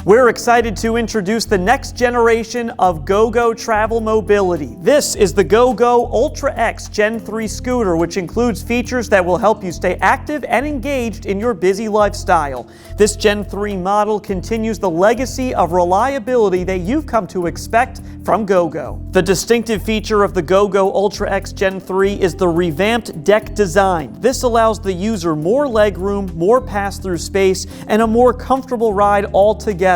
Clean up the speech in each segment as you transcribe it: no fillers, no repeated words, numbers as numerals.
We're excited to introduce the next generation of GoGo travel mobility. This is the GoGo Ultra X Gen 3 scooter, which includes features that will help you stay active and engaged in your busy lifestyle. This Gen 3 model continues the legacy of reliability that you've come to expect from GoGo. The distinctive feature of the GoGo Ultra X Gen 3 is the revamped deck design. This allows the user more legroom, more pass-through space, and a more comfortable ride altogether.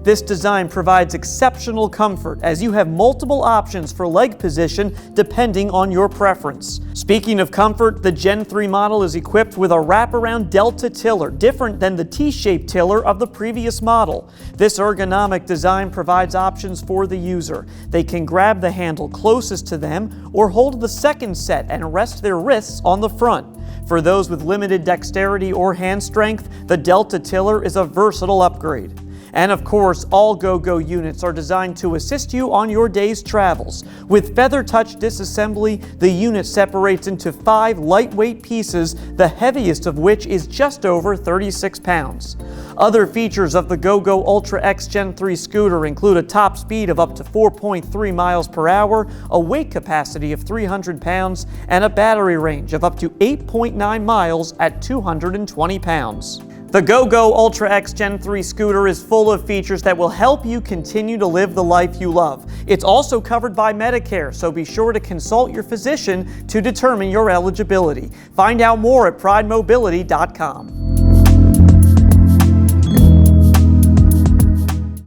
This design provides exceptional comfort as you have multiple options for leg position depending on your preference. Speaking of comfort, the Gen 3 model is equipped with a wraparound Delta tiller, different than the T-shaped tiller of the previous model. This ergonomic design provides options for the user. They can grab the handle closest to them or hold the second set and rest their wrists on the front. For those with limited dexterity or hand strength, the Delta tiller is a versatile upgrade. And of course, all GoGo units are designed to assist you on your day's travels. With Feather Touch disassembly, the unit separates into 5 lightweight pieces, the heaviest of which is just over 36 pounds. Other features of the GoGo Ultra X Gen 3 scooter include a top speed of up to 4.3 miles per hour, a weight capacity of 300 pounds, and a battery range of up to 8.9 miles at 220 pounds. The GoGo Ultra X Gen 3 scooter is full of features that will help you continue to live the life you love. It's also covered by Medicare, so be sure to consult your physician to determine your eligibility. Find out more at pridemobility.com.